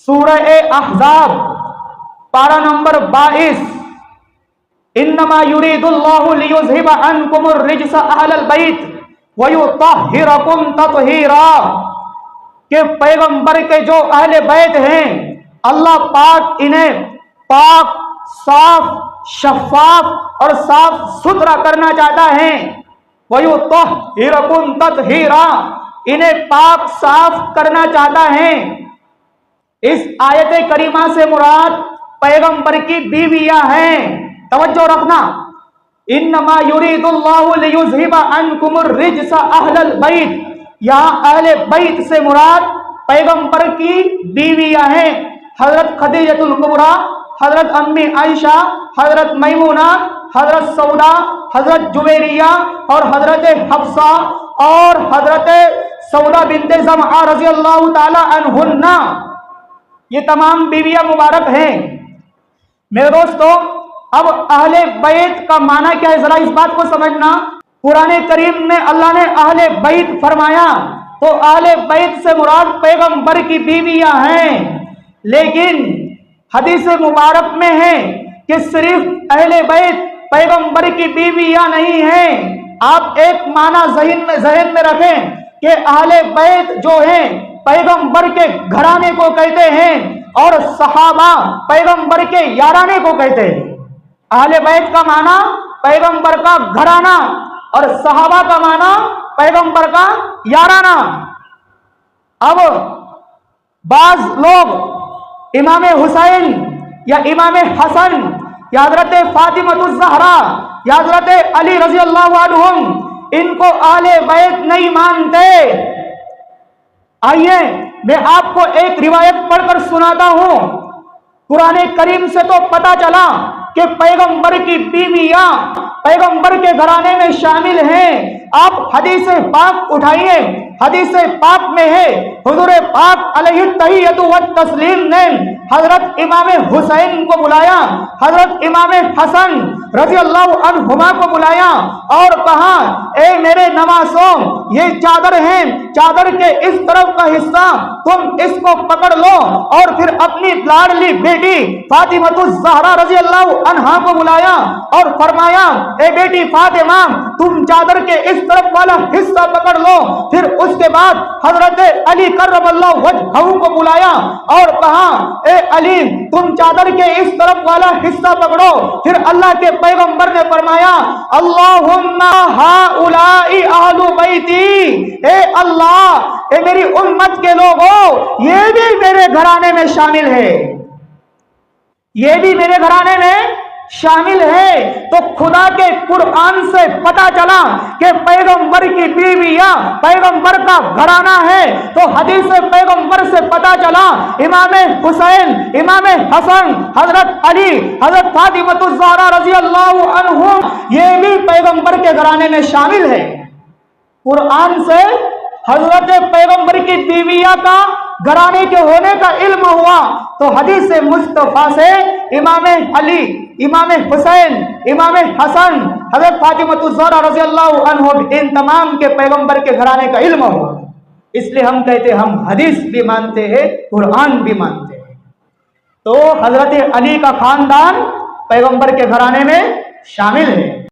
सूरह अहज़ाब पारा नंबर 22, इन्नमा युरीदुल्लाहु लियुज़हिबा अन्कुमुर रिज्सा अहलल बैत व युत्तहिरकुम तत्हीरा, के पैगंबर के जो अहले बैत हैं अल्लाह पाक इन्हें पाक, साफ, शफाफ और साफ सुथरा करना चाहता है। व युत्तहिरकुम तत्हीरा, इन्हें पाक साफ करना चाहता है। इस आयत करीमा से मुराद पैगंबर की बीवियां हैं। तवज्जो रखना, इन्नमा युरीदुल्लाहु लियुज़हिबा अन्कुमुर रिज्सा अहलल बैत, यहाँ अहले बैत से मुराद पैगंबर की बीवियां हैं। हजरत खदीजतुल कुबरा, हजरत अम्मी आयशा, हजरत मैमुना, हजरत सौदा, हजरत जुबैरिया और हजरत हफ्सा और हजरत सौदा बिन्ते ज़मआ रज़ी अल्लाह ताला अन्हुन्ना, ये तमाम बीवियां मुबारक हैं। मेरे दोस्तों, अब अहले बैत का माना क्या है, जरा इस बात को समझना। कुरान करीम में अल्लाह ने अहले बैत फरमाया तो अहले बैत से मुराद पैगंबर की बीवियां हैं, लेकिन हदीस मुबारक में है कि सिर्फ अहले बैत पैगंबर की बीवियां नहीं हैं। आप एक माना ज़हन में रखें कि अहले बैत जो हैं पैगंबर के घराने को कहते हैं और सहाबा पैगंबर के याराने को कहते हैं। अहले बैत का माना पैगंबर का घराना और सहाबा का माना पैगंबर का याराना। अब बाज लोग इमाम हुसैन या इमाम हसन या हजरत फातिमतुज़ ज़हरा या हजरत अली रज़ी अल्लाहु अन्हुम, इनको अहले बैत नहीं मानते। आइए मैं आपको एक रिवायत पढ़कर सुनाता हूं। कुरान करीम से तो पता चला कि पैगंबर की बीवियां पैगंबर के घराने में शामिल हैं। आप हदीस पाक उठाइए, हदीस पाक में है हुजूर पाक अलैहि तहियतु व तस्लीम ने हजरत इमाम हुसैन को बुलाया, हजरत इमाम हसन रज़ी अल्लाहु अन्हुमा को बुलाया और कहा, ए मेरे नवासों, ये चादर है, चादर के इस तरफ का हिस्सा तुम इसको पकड़ लो। और फिर अपनी लाडली बेटी फातिमतुज़ ज़हरा रज़ी अल्लाहु अन्हा को बुलाया और फरमाया, ए बेटी फातिमा, तुम चादर के इस तरफ वाला हिस्सा पकड़ लो। फिर उसके बाद हजरत अली कर्रमल्लाहु वजहहू को बुलाया और कहा, ए अली, तुम चादर के इस तरफ वाला हिस्सा पकड़ो। फिर अल्लाह के पैगंबर ने फरमाया, अल्लाहुम्मा हाउलाई अहलु बैती, ए अल्लाह, ए मेरी उम्मत के लोगों, ये भी मेरे घराने में शामिल है, ये भी मेरे घराने में शामिल है। तो खुदा के कुरान से पता चला कि पैगंबर की बीवियां पैगंबर का घराना है। तो हदीस पैगंबर से पता चला इमाम हुसैन, इमाम हसन, हजरत अली, हजरत फातिमतुज़ ज़हरा रज़ी अल्लाहु अन्हुम, ये भी पैगंबर के घराने में शामिल है। कुरान से हजरत पैगंबर की बीवियां का घराने के होने का इल्म हुआ, तो हदीस मुस्तफा से इमाम अली, इमाम हुसैन, इमाम हसन, हजरत फातिमतुज़ ज़हरा रज़ी अल्लाहु अन्हुम, इन तमाम के पैगंबर के घराने का इल्म हुआ। इसलिए हम कहते हैं हम हदीस भी मानते हैं, कुरान भी मानते हैं। तो हजरत अली का खानदान पैगंबर के घराने में शामिल है।